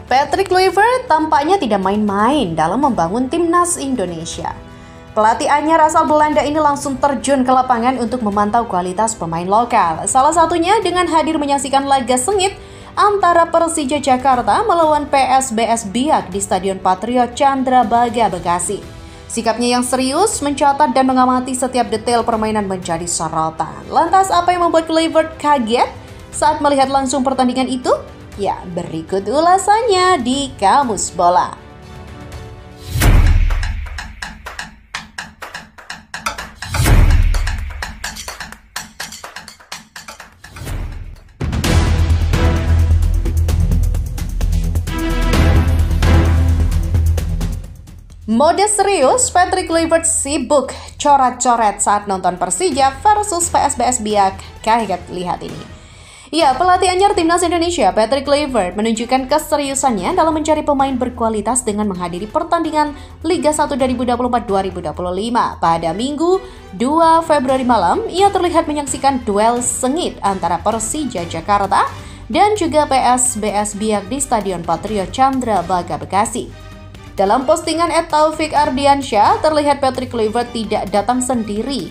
Patrick Kluivert tampaknya tidak main-main dalam membangun timnas Indonesia. Pelatih anyar asal Belanda ini langsung terjun ke lapangan untuk memantau kualitas pemain lokal. Salah satunya dengan hadir menyaksikan laga sengit antara Persija Jakarta melawan PSBS Biak di Stadion Patriot Candrabaga, Bekasi. Sikapnya yang serius, mencatat dan mengamati setiap detail permainan menjadi sorotan. Lantas apa yang membuat Kluivert kaget saat melihat langsung pertandingan itu? Ya, berikut ulasannya di Kamus Bola. Mode serius, Patrick Kluivert sibuk coret-coret saat nonton Persija versus PSBS Biak. Kaget lihat ini. Ya, pelatih anyar timnas Indonesia Patrick Kluivert menunjukkan keseriusannya dalam mencari pemain berkualitas dengan menghadiri pertandingan Liga 1 2024-2025. Pada Minggu 2 Februari malam, ia terlihat menyaksikan duel sengit antara Persija Jakarta dan juga PSBS Biak di Stadion Patriot Candrabaga, Bekasi. Dalam postingan @Taufik Ardiansyah, terlihat Patrick Kluivert tidak datang sendiri.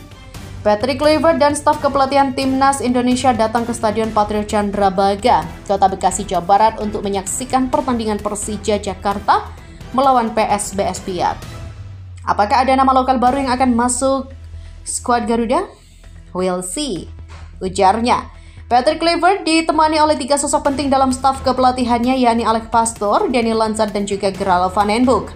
Patrick Kluivert dan staf kepelatihan timnas Indonesia datang ke Stadion Patriot Candrabaga, Kota Bekasi, Jawa Barat untuk menyaksikan pertandingan Persija Jakarta melawan PSBS Biak. Apakah ada nama lokal baru yang akan masuk skuad Garuda? We'll see, ujarnya. Patrick Kluivert ditemani oleh 3 sosok penting dalam staf kepelatihannya, yakni Alex Pastoor, Daniel Lanzat, dan juga Gerald Van den Boeck,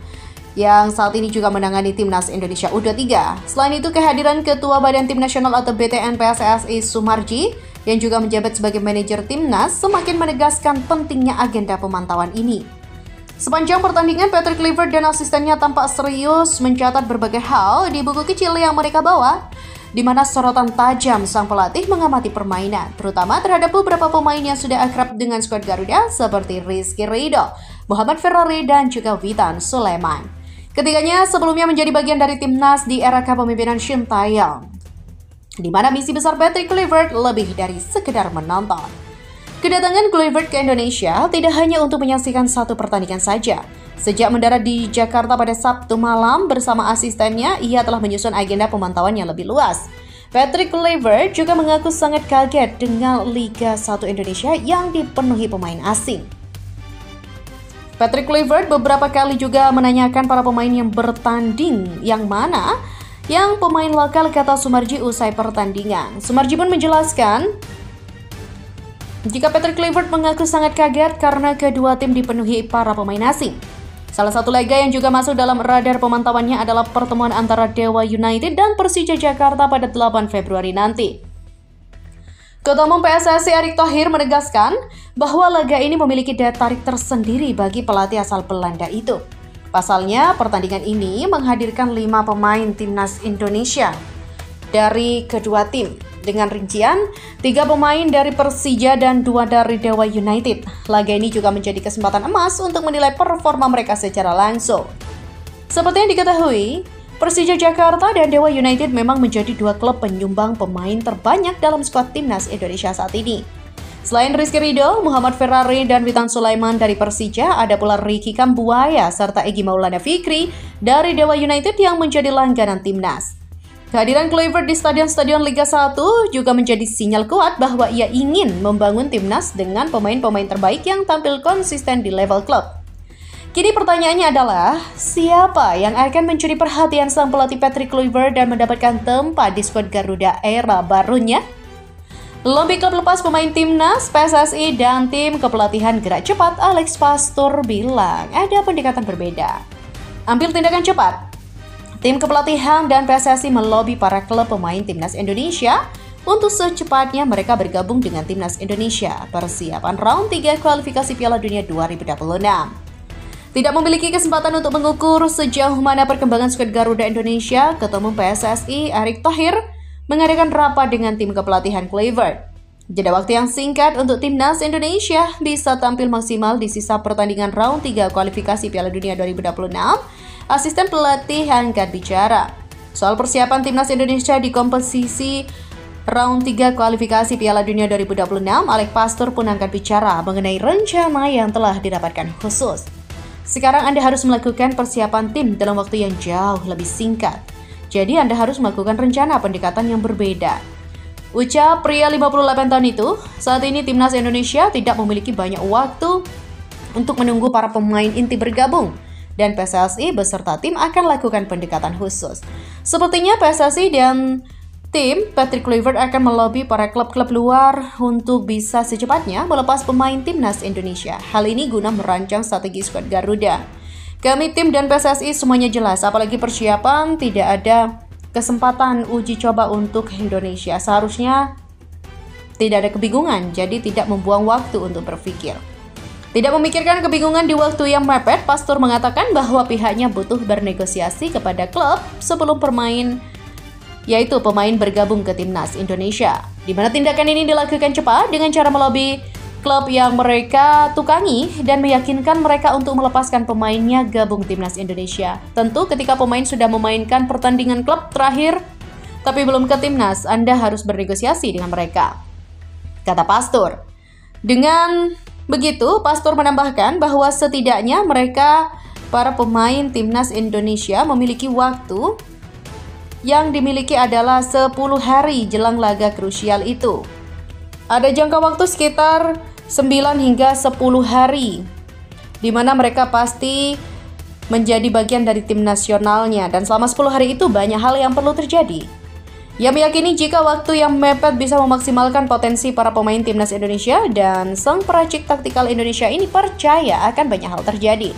yang saat ini juga menangani timnas Indonesia U23. Selain itu, kehadiran Ketua Badan Tim Nasional atau BTN PSSI Sumarji, yang juga menjabat sebagai manajer timnas, semakin menegaskan pentingnya agenda pemantauan ini. Sepanjang pertandingan, Patrick Kluivert dan asistennya tampak serius mencatat berbagai hal di buku kecil yang mereka bawa, di mana sorotan tajam sang pelatih mengamati permainan, terutama terhadap beberapa pemain yang sudah akrab dengan skuad Garuda seperti Rizky Ridho, Muhammad Ferrari, dan juga Witan Sulaiman. Ketiganya sebelumnya menjadi bagian dari timnas di era kepemimpinan Shin Tae-yong, di mana misi besar Patrick Kluivert lebih dari sekedar menonton. Kedatangan Kluivert ke Indonesia tidak hanya untuk menyaksikan satu pertandingan saja. Sejak mendarat di Jakarta pada Sabtu malam bersama asistennya, ia telah menyusun agenda pemantauan yang lebih luas. Patrick Kluivert juga mengaku sangat kaget dengan Liga 1 Indonesia yang dipenuhi pemain asing. Patrick Kluivert beberapa kali juga menanyakan para pemain yang bertanding yang mana yang pemain lokal, kata Sumarji usai pertandingan. Sumarji pun menjelaskan jika Patrick Kluivert mengaku sangat kaget karena kedua tim dipenuhi para pemain asing. Salah satu laga yang juga masuk dalam radar pemantauannya adalah pertemuan antara Dewa United dan Persija Jakarta pada 8 Februari nanti. Ketua Umum PSSI Erick Thohir menegaskan bahwa laga ini memiliki daya tarik tersendiri bagi pelatih asal Belanda itu. Pasalnya, pertandingan ini menghadirkan 5 pemain timnas Indonesia dari kedua tim, dengan rincian 3 pemain dari Persija dan 2 dari Dewa United. Laga ini juga menjadi kesempatan emas untuk menilai performa mereka secara langsung. Seperti yang diketahui, Persija Jakarta dan Dewa United memang menjadi 2 klub penyumbang pemain terbanyak dalam skuad timnas Indonesia saat ini. Selain Rizky Ridho, Muhammad Ferrari, dan Witan Sulaiman dari Persija, ada pula Ricky Kambuaya serta Egy Maulana Fikri dari Dewa United yang menjadi langganan timnas. Kehadiran Kluivert di stadion-stadion Liga 1 juga menjadi sinyal kuat bahwa ia ingin membangun timnas dengan pemain-pemain terbaik yang tampil konsisten di level klub. Kini pertanyaannya adalah, siapa yang akan mencuri perhatian sang pelatih Patrick Kluivert dan mendapatkan tempat di skuad Garuda era barunya? Lebih klub lepas pemain timnas, PSSI, dan tim kepelatihan gerak cepat Alex Pastoor bilang ada pendekatan berbeda. Ambil tindakan cepat. Tim kepelatihan dan PSSI melobi para klub pemain timnas Indonesia untuk secepatnya mereka bergabung dengan timnas Indonesia persiapan round 3 kualifikasi Piala Dunia 2026. Tidak memiliki kesempatan untuk mengukur sejauh mana perkembangan skuad Garuda Indonesia, Ketua Umum PSSI Erick Thohir mengadakan rapat dengan tim kepelatihan Kluivert. Jeda waktu yang singkat untuk timnas Indonesia bisa tampil maksimal di sisa pertandingan round 3 kualifikasi Piala Dunia 2026. Asisten pelatih angkat bicara soal persiapan timnas Indonesia di kompetisi round 3 kualifikasi Piala Dunia 2026, Alex Pastur pun angkat bicara mengenai rencana yang telah didapatkan khusus. Sekarang Anda harus melakukan persiapan tim dalam waktu yang jauh lebih singkat. Jadi Anda harus melakukan rencana pendekatan yang berbeda. Ucap pria 58 tahun itu, saat ini Timnas Indonesia tidak memiliki banyak waktu untuk menunggu para pemain inti bergabung. Dan PSSI beserta tim akan lakukan pendekatan khusus. Sepertinya PSSI dan tim Patrick Kluivert akan melobi para klub-klub luar untuk bisa secepatnya melepas pemain Timnas Indonesia. Hal ini guna merancang strategi skuad Garuda. Kami tim dan PSSI semuanya jelas, apalagi persiapan tidak ada kesempatan uji coba untuk Indonesia. Seharusnya tidak ada kebingungan, jadi tidak membuang waktu untuk berpikir. Tidak memikirkan kebingungan di waktu yang mepet, Pastur mengatakan bahwa pihaknya butuh bernegosiasi kepada klub sebelum yaitu pemain bergabung ke Timnas Indonesia. Di mana tindakan ini dilakukan cepat dengan cara melobi klub yang mereka tukangi dan meyakinkan mereka untuk melepaskan pemainnya gabung Timnas Indonesia. Tentu ketika pemain sudah memainkan pertandingan klub terakhir tapi belum ke Timnas, Anda harus bernegosiasi dengan mereka, kata Pastur. Dengan begitu, Pastur menambahkan bahwa setidaknya para pemain Timnas Indonesia memiliki waktu yang dimiliki adalah 10 hari jelang laga krusial itu. Ada jangka waktu sekitar 9 hingga 10 hari, di mana mereka pasti menjadi bagian dari tim nasionalnya, dan selama 10 hari itu banyak hal yang perlu terjadi. Ia meyakini jika waktu yang mepet bisa memaksimalkan potensi para pemain Timnas Indonesia, dan sang peracik taktikal Indonesia ini percaya akan banyak hal terjadi.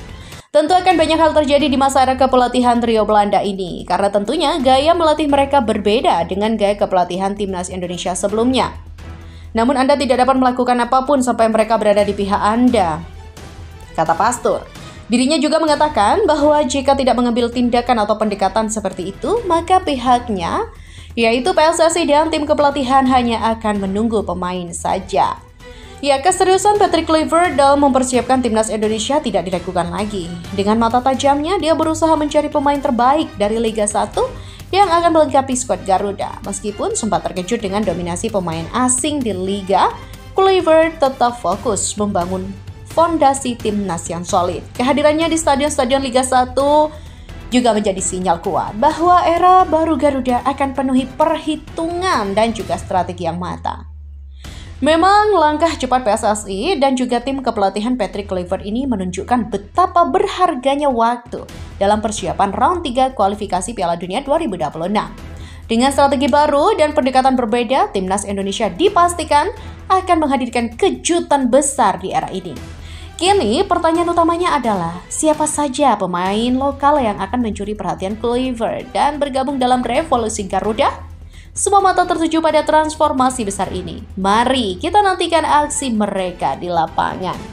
Tentu akan banyak hal terjadi di masa era kepelatihan trio Belanda ini, karena tentunya gaya melatih mereka berbeda dengan gaya kepelatihan Timnas Indonesia sebelumnya. Namun Anda tidak dapat melakukan apapun sampai mereka berada di pihak Anda, kata Pastur. Dirinya juga mengatakan bahwa jika tidak mengambil tindakan atau pendekatan seperti itu, maka pihaknya, yaitu PSSI dan tim kepelatihan, hanya akan menunggu pemain saja. Ya, keseriusan Patrick Kluivert dalam mempersiapkan Timnas Indonesia tidak diragukan lagi. Dengan mata tajamnya, dia berusaha mencari pemain terbaik dari Liga 1 yang akan melengkapi skuad Garuda. Meskipun sempat terkejut dengan dominasi pemain asing di Liga, Kluivert tetap fokus membangun fondasi Timnas yang solid. Kehadirannya di stadion-stadion Liga 1 juga menjadi sinyal kuat bahwa era baru Garuda akan penuhi perhitungan dan juga strategi yang matang. Memang langkah cepat PSSI dan juga tim kepelatihan Patrick Kluivert ini menunjukkan betapa berharganya waktu dalam persiapan round 3 kualifikasi Piala Dunia 2026. Dengan strategi baru dan pendekatan berbeda, Timnas Indonesia dipastikan akan menghadirkan kejutan besar di era ini. Kini pertanyaan utamanya adalah siapa saja pemain lokal yang akan mencuri perhatian Kluivert dan bergabung dalam revolusi Garuda? Semua mata tertuju pada transformasi besar ini. Mari kita nantikan aksi mereka di lapangan.